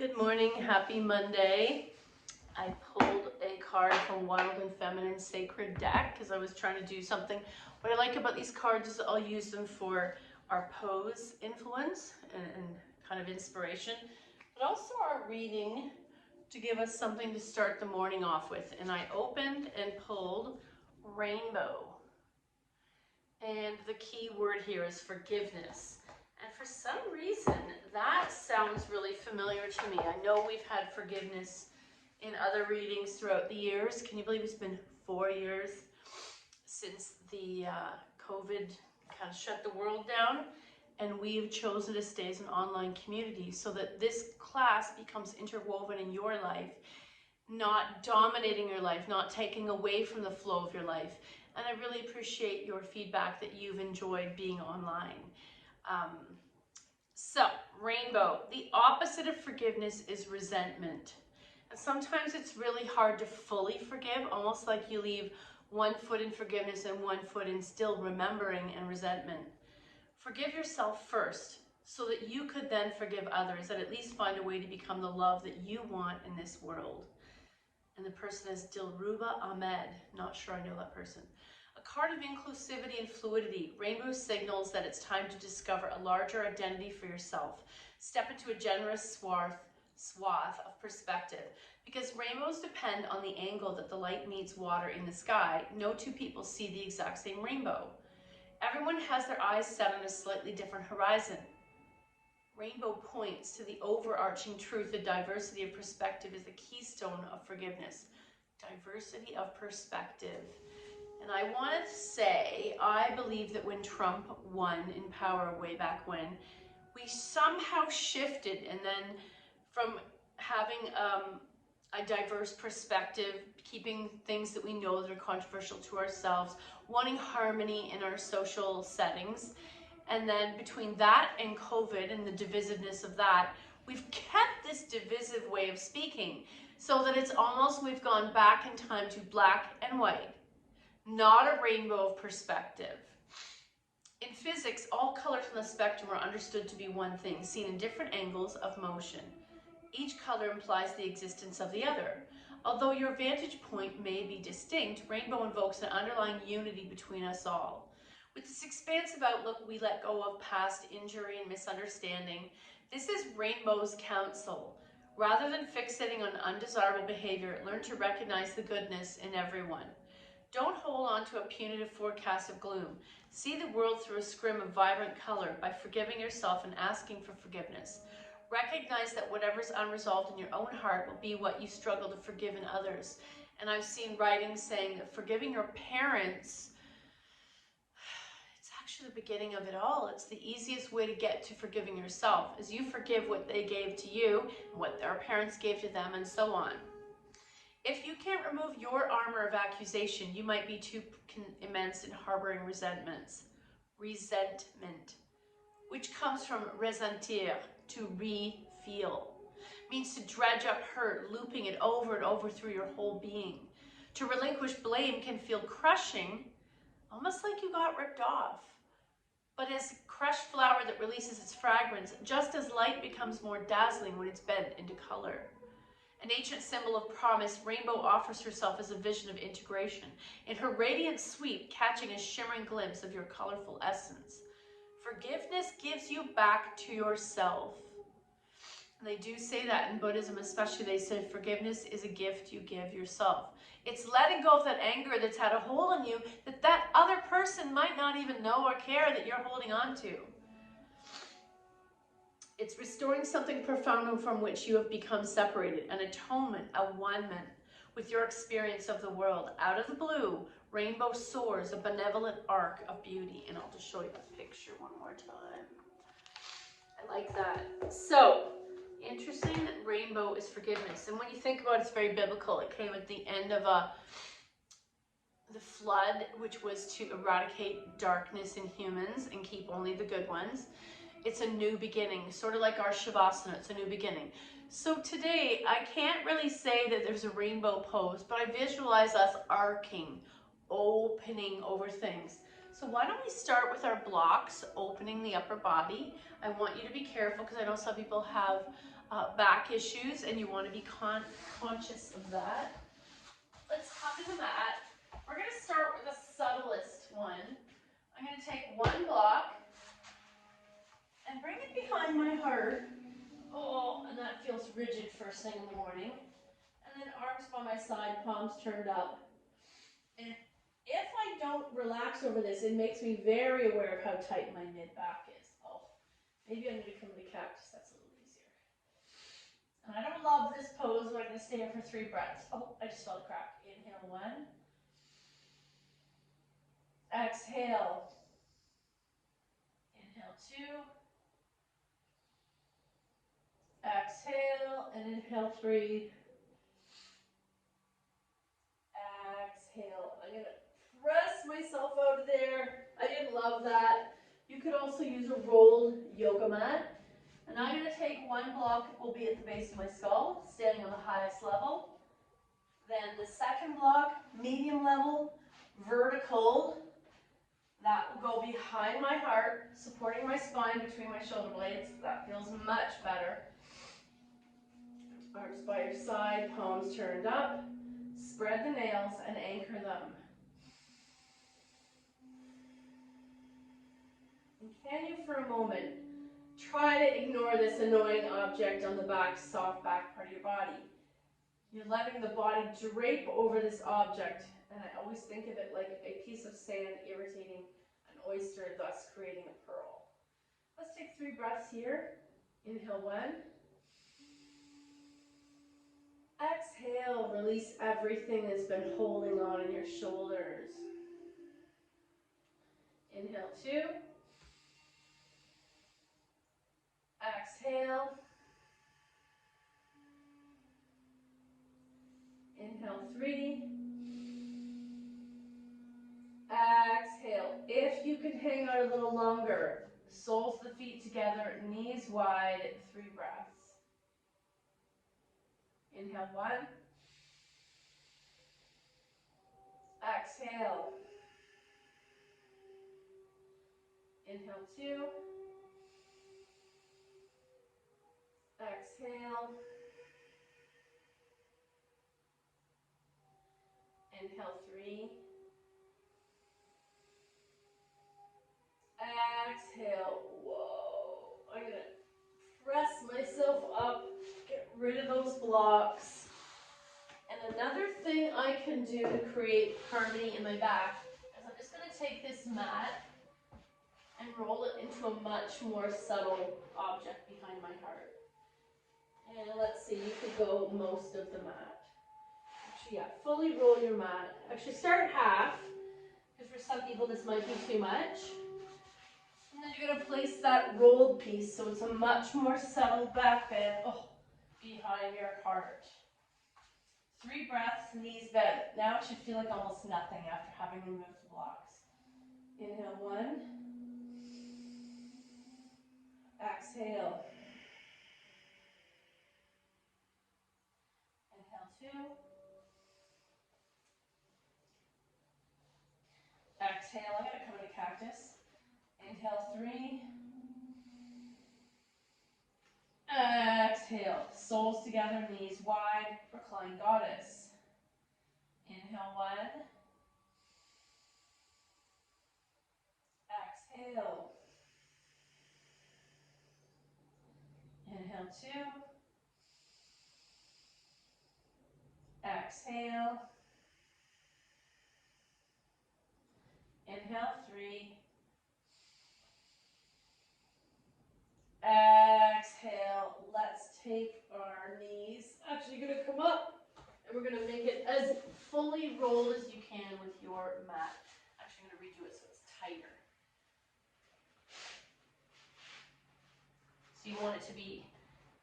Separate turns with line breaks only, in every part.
Good morning, happy Monday. I pulled a card from Wild and Feminine Sacred Deck because I was trying to do something. What I like about these cards is I'll use them for our pose influence and kind of inspiration, but also our reading to give us something to start the morning off with. And I opened and pulled Rainbow. And the key word here is forgiveness. And for some reason, that sounds really familiar to me. I know we've had forgiveness in other readings throughout the years. Can you believe it's been 4 years since the COVID kind of shut the world down? And we've chosen to stay as an online community so that this class becomes interwoven in your life, not dominating your life, not taking away from the flow of your life. And I really appreciate your feedback that you've enjoyed being online. So, Rainbow, the opposite of forgiveness is resentment. And sometimes it's really hard to fully forgive, almost like you leave one foot in forgiveness and one foot in still remembering and resentment. Forgive yourself first so that you could then forgive others and at least find a way to become the love that you want in this world. And the person is Dilruba Ahmed. Not sure I know that person. A card of inclusivity and fluidity. Rainbow signals that it's time to discover a larger identity for yourself. Step into a generous swath of perspective. Because rainbows depend on the angle that the light meets water in the sky. No two people see the exact same rainbow. Everyone has their eyes set on a slightly different horizon. Rainbow points to the overarching truth that diversity of perspective is the keystone of forgiveness. Diversity of perspective. And I wanted to say, I believe that when Trump won in power way back when, we somehow shifted, and then from having a diverse perspective, keeping things that we know that are controversial to ourselves, wanting harmony in our social settings, and then between that and COVID and the divisiveness of that, we've kept this divisive way of speaking so that it's almost we've gone back in time to black and white, not a rainbow of perspective. In physics, all colors on the spectrum are understood to be one thing, seen in different angles of motion. Each color implies the existence of the other. Although your vantage point may be distinct, rainbow invokes an underlying unity between us all. With this expansive outlook, we let go of past injury and misunderstanding. This is Rainbow's counsel. Rather than fixating on undesirable behavior, learn to recognize the goodness in everyone. Don't hold on to a punitive forecast of gloom. See the world through a scrim of vibrant color by forgiving yourself and asking for forgiveness. Recognize that whatever's unresolved in your own heart will be what you struggle to forgive in others. And I've seen writings saying that forgiving your parents, it's actually the beginning of it all. It's the easiest way to get to forgiving yourself, as you forgive what they gave to you, what their parents gave to them, and so on. If you can't remove your armor of accusation, you might be too immense in harboring resentments. Resentment, which comes from ressentir, to re-feel. Means to dredge up hurt, looping it over and over through your whole being. To relinquish blame can feel crushing, almost like you got ripped off. But as crushed flower that releases its fragrance, just as light becomes more dazzling when it's bent into color. An ancient symbol of promise, Rainbow offers herself as a vision of integration, in her radiant sweep catching a shimmering glimpse of your colorful essence. Forgiveness gives you back to yourself. And they do say that in Buddhism, especially. They say forgiveness is a gift you give yourself. It's letting go of that anger that's had a hold on you that other person might not even know or care that you're holding on to. It's restoring something profound from which you have become separated, an atonement, a one-ment with your experience of the world. Out of the blue, Rainbow soars, a benevolent arc of beauty. And I'll just show you the picture one more time. I like that. So, interesting that rainbow is forgiveness. And when you think about it, it's very biblical. It came at the end of the flood, which was to eradicate darkness in humans and keep only the good ones. It's a new beginning, sort of like our Shavasana, it's a new beginning. So today, I can't really say that there's a rainbow pose, but I visualize us arcing, opening over things. So why don't we start with our blocks, opening the upper body. I want you to be careful because I know some people have back issues, and you want to be conscious of that. Let's come to the mat. We're going to start with the subtlest one. I'm going to take one block and bring it behind my heart. Oh, and that feels rigid first thing in the morning. And then arms by my side, palms turned up. And if I don't relax over this, it makes me very aware of how tight my mid-back is. Oh, maybe I need to come to cactus. That's a little easier. And I don't love this pose, but I'm going to stay here for 3 breaths. Oh, I just felt a crack. Inhale 1. Exhale. Inhale 2. Exhale, and inhale 3. Exhale. I'm going to press myself out of there. I didn't love that. You could also use a rolled yoga mat. And I'm going to take one block, will be at the base of my skull, standing on the highest level. Then the second block, medium level, vertical. That will go behind my heart, supporting my spine between my shoulder blades. That feels much better. Arms by your side, palms turned up. Spread the nails and anchor them. And can you, for a moment, try to ignore this annoying object on the back, soft back part of your body. You're letting the body drape over this object, and I always think of it like a piece of sand irritating an oyster, thus creating a pearl. Let's take 3 breaths here. Inhale 1. Exhale, release everything that's been holding on in your shoulders. Inhale 2. Exhale. Inhale 3. Exhale. If you can hang out a little longer, soles of the feet together, knees wide, 3 breaths. Inhale 1. Exhale. Inhale 2. Exhale. Inhale 3. Exhale. Whoa. I'm going to press myself up, get rid of those blocks. And another thing I can do to create harmony in my back is I'm just going to take this mat and roll it into a much more subtle object behind my heart. And let's see, you could go most of the mat. Actually, yeah, fully roll your mat. Actually, start half, because for some people this might be too much. And then you're going to place that rolled piece so it's a much more subtle back bend behind your heart. 3 breaths, knees bent. Now it should feel like almost nothing after having removed the blocks. Inhale 1. Exhale. Inhale 2. Exhale, I'm going to come into cactus. Inhale 3. Exhale, soles together, knees wide, recline goddess. Inhale 1. Exhale. Inhale 2. Exhale. Inhale 3. Exhale. Let's take our knees. Actually, you're going to come up and we're going to make it as fully rolled as you can with your mat. Actually, I'm going to redo it so it's tighter. So you want it to be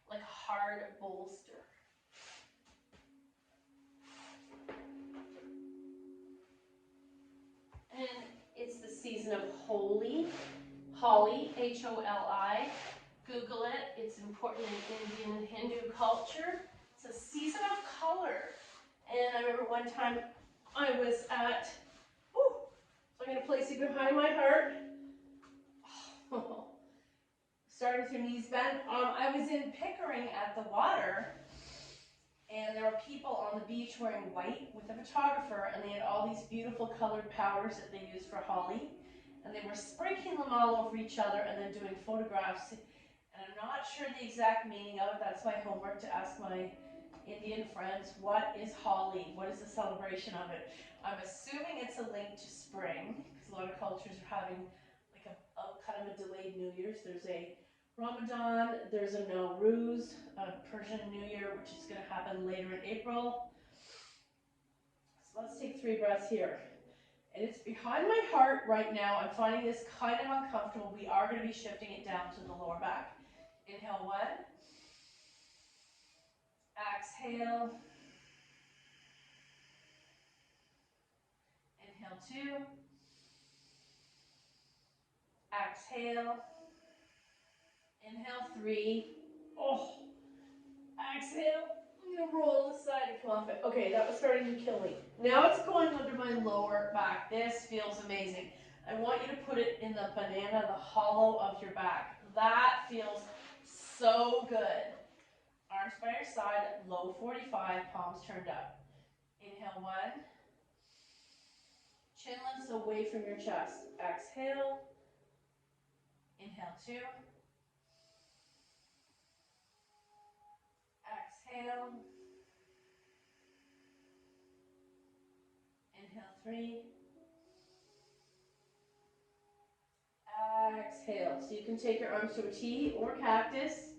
like a hard bolster. And it's the season of Holi, H-O-L-I. Google it. It's important in Indian and Hindu culture. It's a season of color. And I remember one time I was at, so I'm going to place you behind my heart. Starting with your knees bent. I was in Pickering at the water, and there were people on the beach wearing white with a photographer, and they had all these beautiful colored powders that they use for holly, and they were sprinkling them all over each other and then doing photographs. And I'm not sure the exact meaning of it. That's my homework, to ask my Indian friends, what is holly? What is the celebration of it? I'm assuming it's a link to spring, because a lot of cultures are having like a kind of a delayed New Year's. There's a Ramadan, there's a Nowruz, a Persian New Year, which is going to happen later in April. So let's take 3 breaths here. And it's behind my heart right now. I'm finding this kind of uncomfortable. We are going to be shifting it down to the lower back. Inhale 1. Exhale. Inhale 2. Exhale. Inhale 3. Oh. Exhale. I'm going to roll this side and come off it. Okay, that was starting to kill me. Now it's going under my lower back. This feels amazing. I want you to put it in the banana, the hollow of your back. That feels so good. Arms by your side, low 45, palms turned up. Inhale 1. Chin lifts away from your chest. Exhale. Inhale 2. Exhale. Inhale 3. Exhale. So you can take your arms to a T or cactus.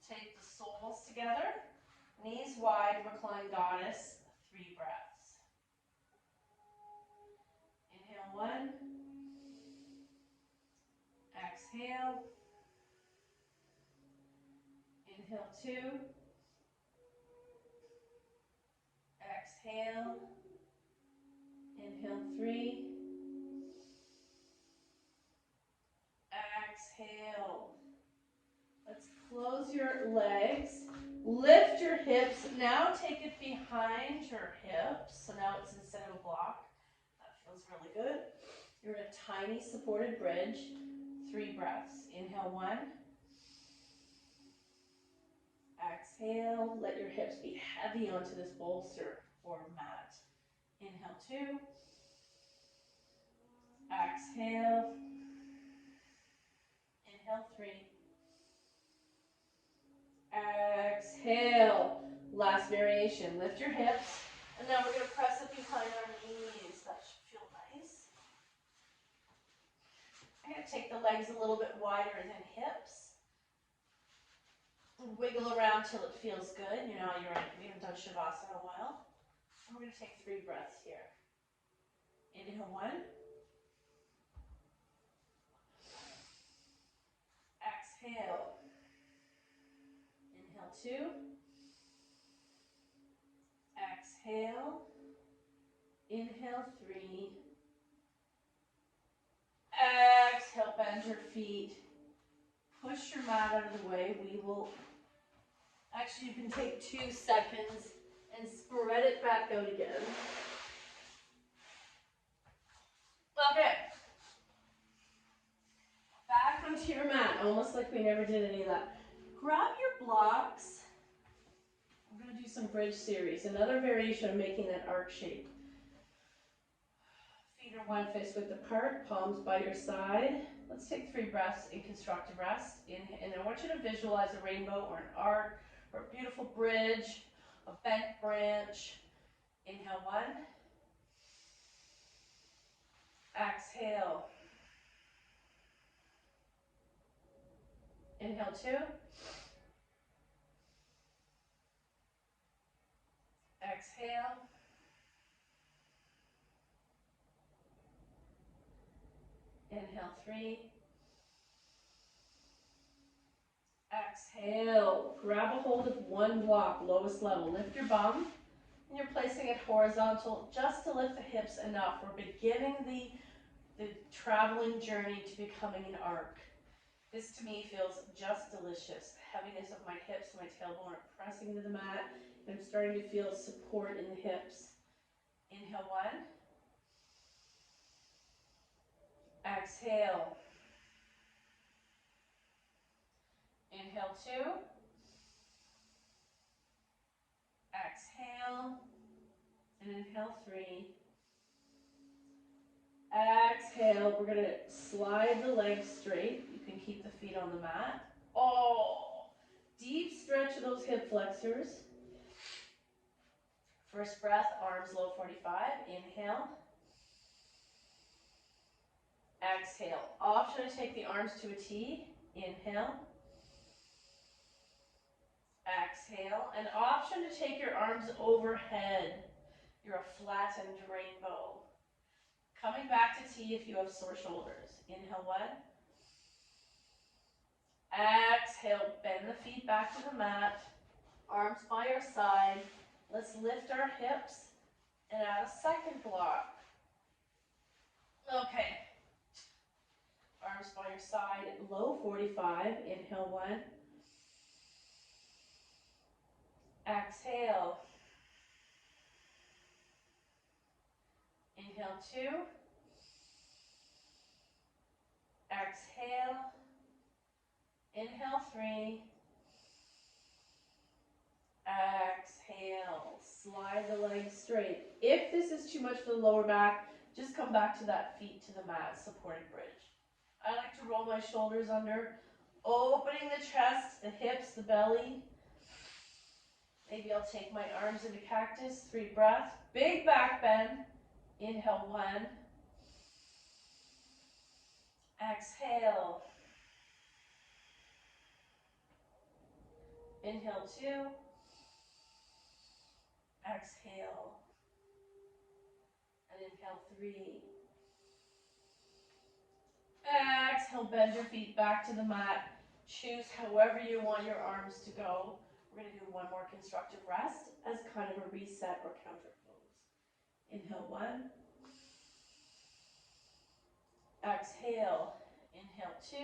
Take the soles together. Knees wide, recline goddess. 3 breaths. Inhale 1. Exhale. Inhale 2. Exhale. Inhale 3. Exhale. Let's close your legs. Lift your hips. Now take it behind your hips. So now it's instead of a block. That feels really good. You're in a tiny supported bridge. 3 breaths. Inhale 1. Exhale. Let your hips be heavy onto this bolster or mat. Inhale 2. Exhale. Inhale 3. Exhale. Last variation. Lift your hips. And now we're going to press it behind our knees. That should feel nice. I'm going to take the legs a little bit wider than hips. Wiggle around till it feels good. You know, we haven't done Shavasana in a while. And we're going to take 3 breaths here. Inhale 1. Exhale. Inhale 2. Exhale. Inhale 3. Exhale, bend your feet. Push your mat out of the way. We will, actually you can take 2 seconds and spread it back out again. Okay. Back onto your mat, almost like we never did any of that. Grab your blocks. I'm going to do some bridge series. Another variation of making that arc shape. Feet are 1 fist width apart, palms by your side. Let's take 3 breaths in constructive rest. And I want you to visualize a rainbow or an arc or a beautiful bridge, a bent branch. Inhale 1. Exhale. Inhale 2. Exhale. Inhale 3. Exhale. Grab a hold of 1 block, lowest level. Lift your bum. And you're placing it horizontal just to lift the hips enough. We're beginning the traveling journey to becoming an arc. This to me feels just delicious. The heaviness of my hips, my tailbone are pressing into the mat. And I'm starting to feel support in the hips. Inhale 1. Exhale. Inhale 2. Exhale. And inhale 3. Exhale. We're going to slide the legs straight. You can keep the feet on the mat. Oh, deep stretch of those hip flexors. First breath, arms low 45. Inhale. Exhale. Option to take the arms to a T. Inhale. Exhale. An option to take your arms overhead. You're a flattened rainbow. Coming back to T if you have sore shoulders. Inhale 1. Exhale. Bend the feet back to the mat. Arms by your side. Let's lift our hips and add a second block. Okay. Arms by your side, low 45. Inhale 1. Exhale. Inhale 2. Exhale. Inhale 3. Exhale. Slide the legs straight. If this is too much for the lower back, just come back to that feet to the mat, supported bridge. I like to roll my shoulders under, opening the chest, the hips, the belly. Maybe I'll take my arms into cactus, 3 breaths. Big back bend. Inhale 1. Exhale. Inhale 2. Exhale. And inhale 3. Exhale, bend your feet back to the mat. Choose however you want your arms to go. We're going to do one more constructive rest as kind of a reset or counter pose. Inhale 1. Exhale. Inhale 2.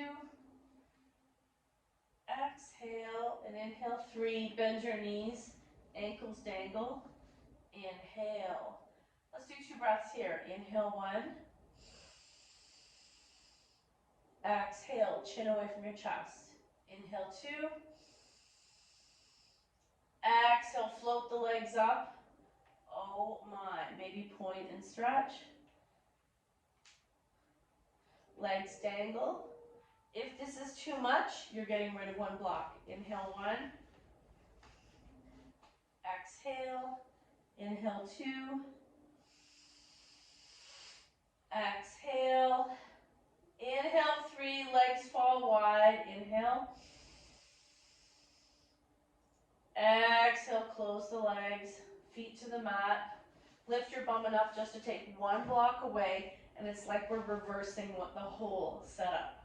Exhale and inhale 3. Bend your knees. Ankles dangle. Inhale. Let's do 2 breaths here. Inhale 1. Exhale, chin away from your chest. Inhale 2. Exhale, float the legs up. Oh my, maybe point and stretch. Legs dangle. If this is too much, you're getting rid of 1 block. Inhale 1. Exhale. Inhale 2. Exhale. Inhale 3, legs fall wide. Inhale. Exhale, close the legs, feet to the mat. Lift your bum enough just to take 1 block away, and it's like we're reversing what the whole setup.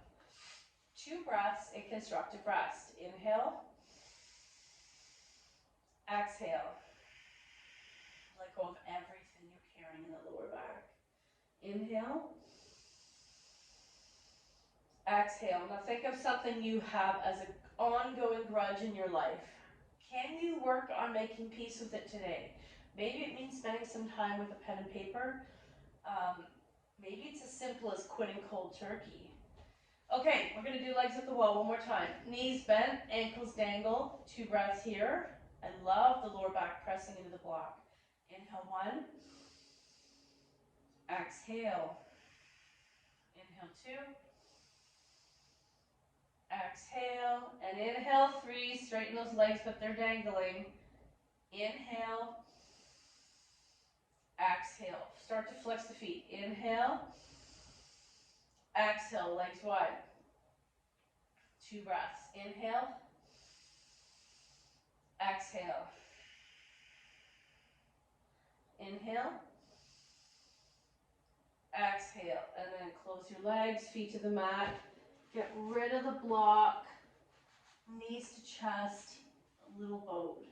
2 breaths in constructive rest. Inhale. Exhale. Let go of everything you're carrying in the lower back. Inhale. Exhale. Now think of something you have as an ongoing grudge in your life. Can you work on making peace with it today? Maybe it means spending some time with a pen and paper. Maybe it's as simple as quitting cold turkey. Okay, we're going to do legs at the wall one more time. Knees bent, ankles dangle. 2 breaths here. I love the lower back pressing into the block. Inhale 1. Exhale. Inhale 2. Exhale, and inhale 3, straighten those legs, but they're dangling. Inhale. Exhale, start to flex the feet. Inhale. Exhale, legs wide. 2 breaths. Inhale. Exhale. Inhale. Exhale, and then close your legs, feet to the mat. Get rid of the block, knees to chest, a little boat.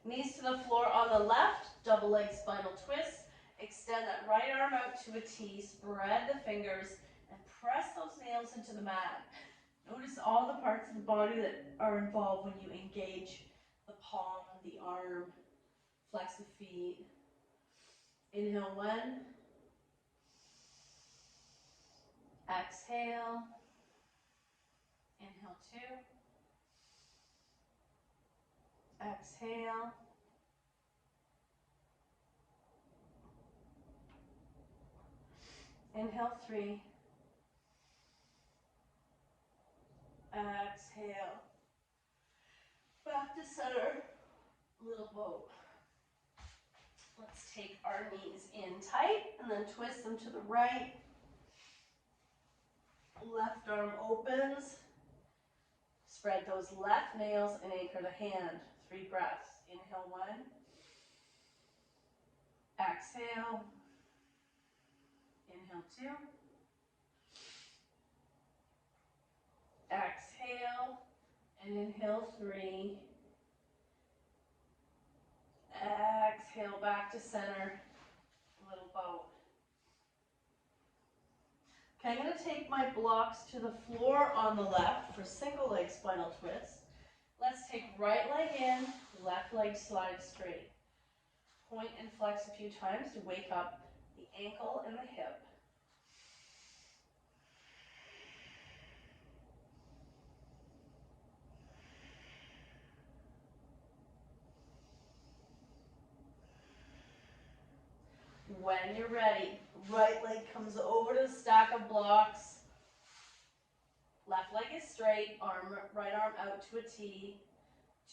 Knees to the floor on the left, double leg spinal twist. Extend that right arm out to a T, spread the fingers, and press those nails into the mat. Notice all the parts of the body that are involved when you engage the palm, the arm, flex the feet. Inhale 1. Exhale. Inhale 2. Exhale. Inhale 3. Exhale. Back to center. Little boat. Let's take our knees in tight and then twist them to the right. Left arm opens. Spread those left nails and anchor the hand. 3 breaths. Inhale 1. Exhale. Inhale 2. Exhale. And inhale 3. Exhale back to center. Little boat. Okay, I'm going to take my blocks to the floor on the left for single leg spinal twist. Let's take right leg in, left leg slide straight. Point and flex a few times to wake up the ankle and the hip. When you're ready, right leg comes over to the stack of blocks. Left leg is straight, right arm out to a T.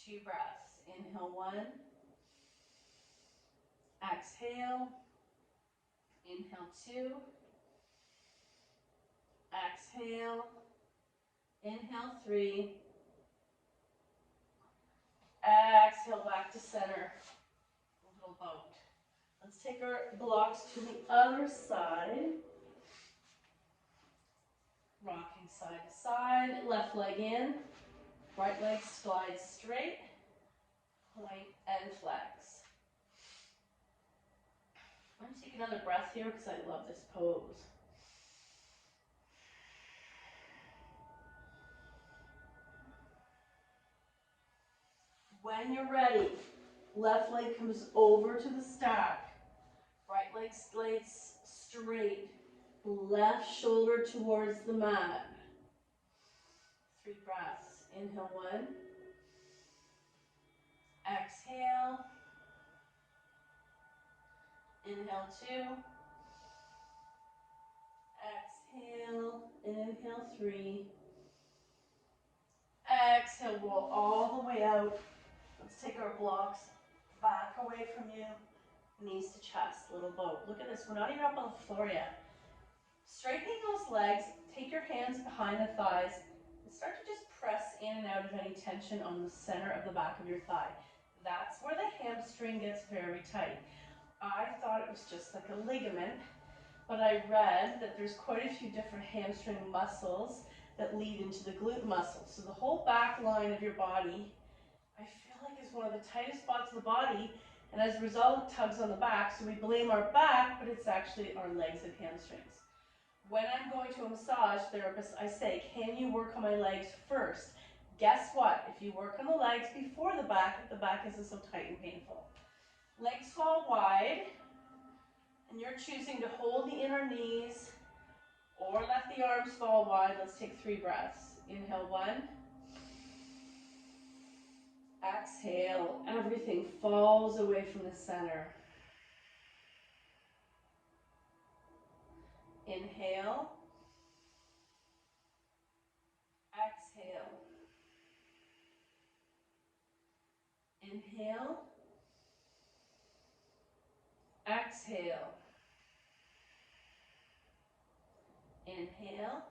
2 breaths. Inhale 1. Exhale. Inhale 2. Exhale. Inhale 3. Exhale back to center. Little boat. Let's take our blocks to the other side. Rocking side to side. Left leg in. Right leg slides straight. Point and flex. I'm going to take another breath here because I love this pose. When you're ready, left leg comes over to the stack. Right leg slides straight. Left shoulder towards the mat. 3 breaths. Inhale 1. Exhale. Inhale 2. Exhale. And inhale 3. Exhale, roll all the way out. Let's take our blocks back away from you. Knees to chest, little boat. Look at this, we're not even up on the floor yet. Straightening those legs, take your hands behind the thighs, and start to just press in and out of any tension on the center of the back of your thigh. That's where the hamstring gets very tight. I thought it was just like a ligament, but I read that there's quite a few different hamstring muscles that lead into the glute muscle. So the whole back line of your body, I feel like is one of the tightest spots of the body, and as a result it tugs on the back, so we blame our back, but it's actually our legs and hamstrings. When I'm going to a massage therapist, I say, can you work on my legs first? Guess what? If you work on the legs before the back isn't so tight and painful. Legs fall wide, and you're choosing to hold the inner knees or let the arms fall wide. Let's take 3 breaths. Inhale 1. Exhale. Everything falls away from the center. Inhale. Exhale. Inhale. Exhale. Inhale.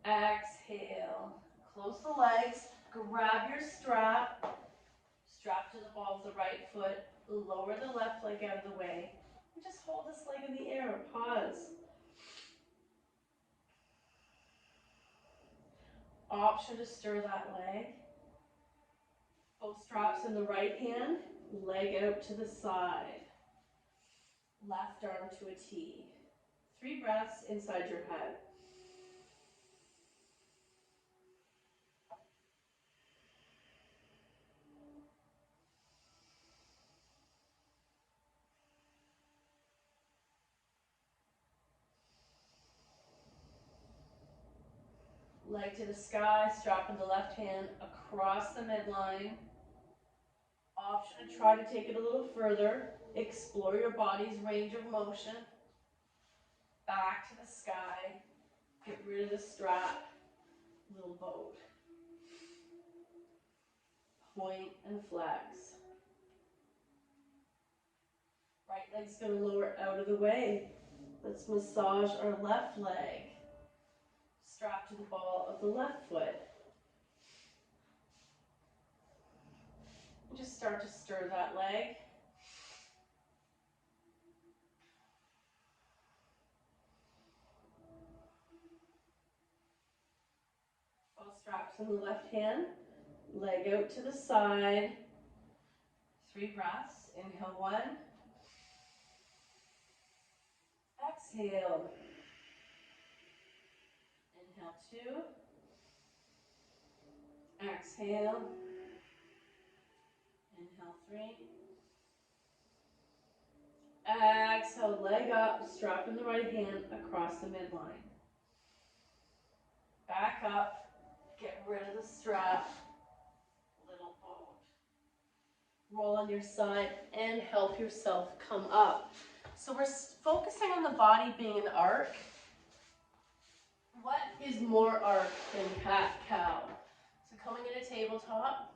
Exhale. Close the legs. Grab your strap. Strap to the ball of the right foot. Lower the left leg out of the way. And just hold this leg in the air. Pause. Option to stir that leg. Both straps in the right hand. Leg out to the side. Left arm to a T. 3 breaths inside your head. leg to the sky, strapping the left hand across the midline. Option to try to take it a little further. Explore your body's range of motion. Back to the sky. Get rid of the strap. Little boat. Point and flex. Right leg's going to lower out of the way. Let's massage our left leg. Strap to the ball of the left foot. And just start to stir that leg. Ball straps in the left hand. Leg out to the side. 3 breaths. Inhale 1. Exhale. Inhale 2. Exhale. Inhale 3. Exhale, leg up, strap in the right hand across the midline. Back up, get rid of the strap. Little boat. Roll on your side and help yourself come up. So we're focusing on the body being an arc. What is more arc than cat-cow? So coming in a tabletop,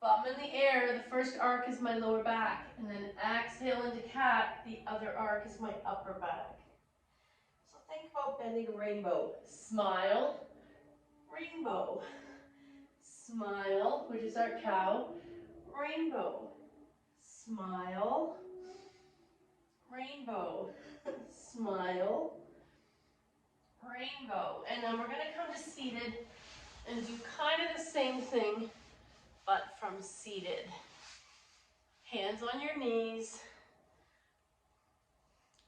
bum in the air, the first arc is my lower back, and then exhale into cat, the other arc is my upper back. So think about bending a rainbow. Smile, rainbow. Smile, which is our cow, rainbow. Smile, rainbow. Smile, rainbow. And then we're going to come to seated and do kind of the same thing, but from seated. Hands on your knees,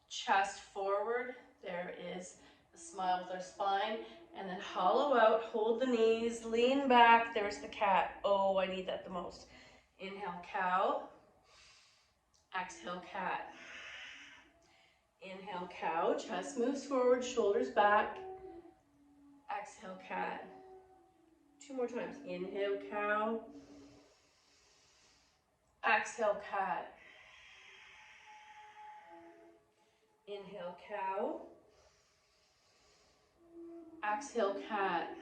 chest forward. There is a smile with our spine. And then hollow out, hold the knees, lean back. There's the cat. Oh, I need that the most. Inhale, cow. Exhale, cat. Inhale, cow. Chest moves forward, shoulders back. Exhale, cat. 2 more times. Inhale, cow. Exhale, cat. Inhale, cow. Exhale, cat.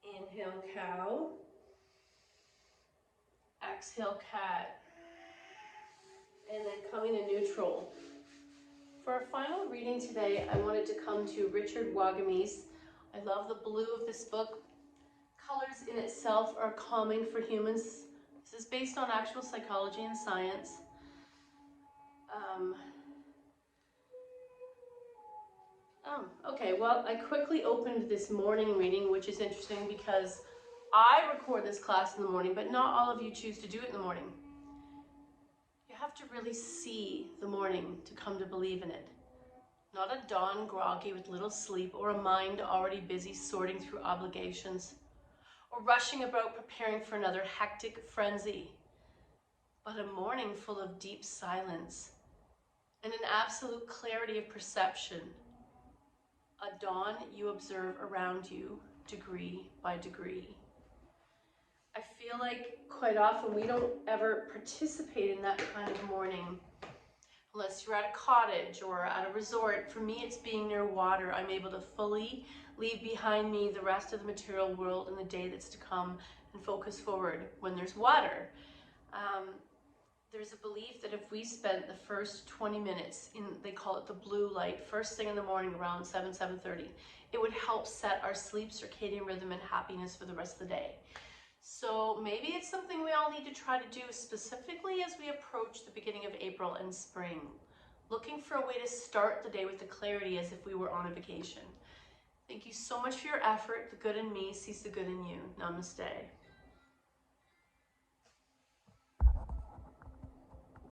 Inhale, cow. Exhale, cat. And then coming to neutral. For our final reading today, I wanted to come to Richard Wagamese. I love the blue of this book. Colors in itself are calming for humans. This is based on actual psychology and science. Okay, well, I quickly opened this morning reading, which is interesting because I record this class in the morning, but not all of you choose to do it in the morning. You have to really see the morning to come to believe in it. Not a dawn groggy with little sleep or a mind already busy sorting through obligations or rushing about preparing for another hectic frenzy, but a morning full of deep silence and an absolute clarity of perception. A dawn you observe around you, degree by degree. I feel like quite often we don't ever participate in that kind of morning unless you're at a cottage or at a resort. For me, it's being near water. I'm able to fully leave behind me the rest of the material world and the day that's to come and focus forward when there's water. There's a belief that if we spent the first 20 minutes in, they call it the blue light, first thing in the morning around 7:30, it would help set our sleep, circadian rhythm, and happiness for the rest of the day. So maybe it's something we all need to try to do, specifically as we approach the beginning of April and spring. Looking for a way to start the day with the clarity as if we were on a vacation. Thank you so much for your effort. The good in me sees the good in you. Namaste.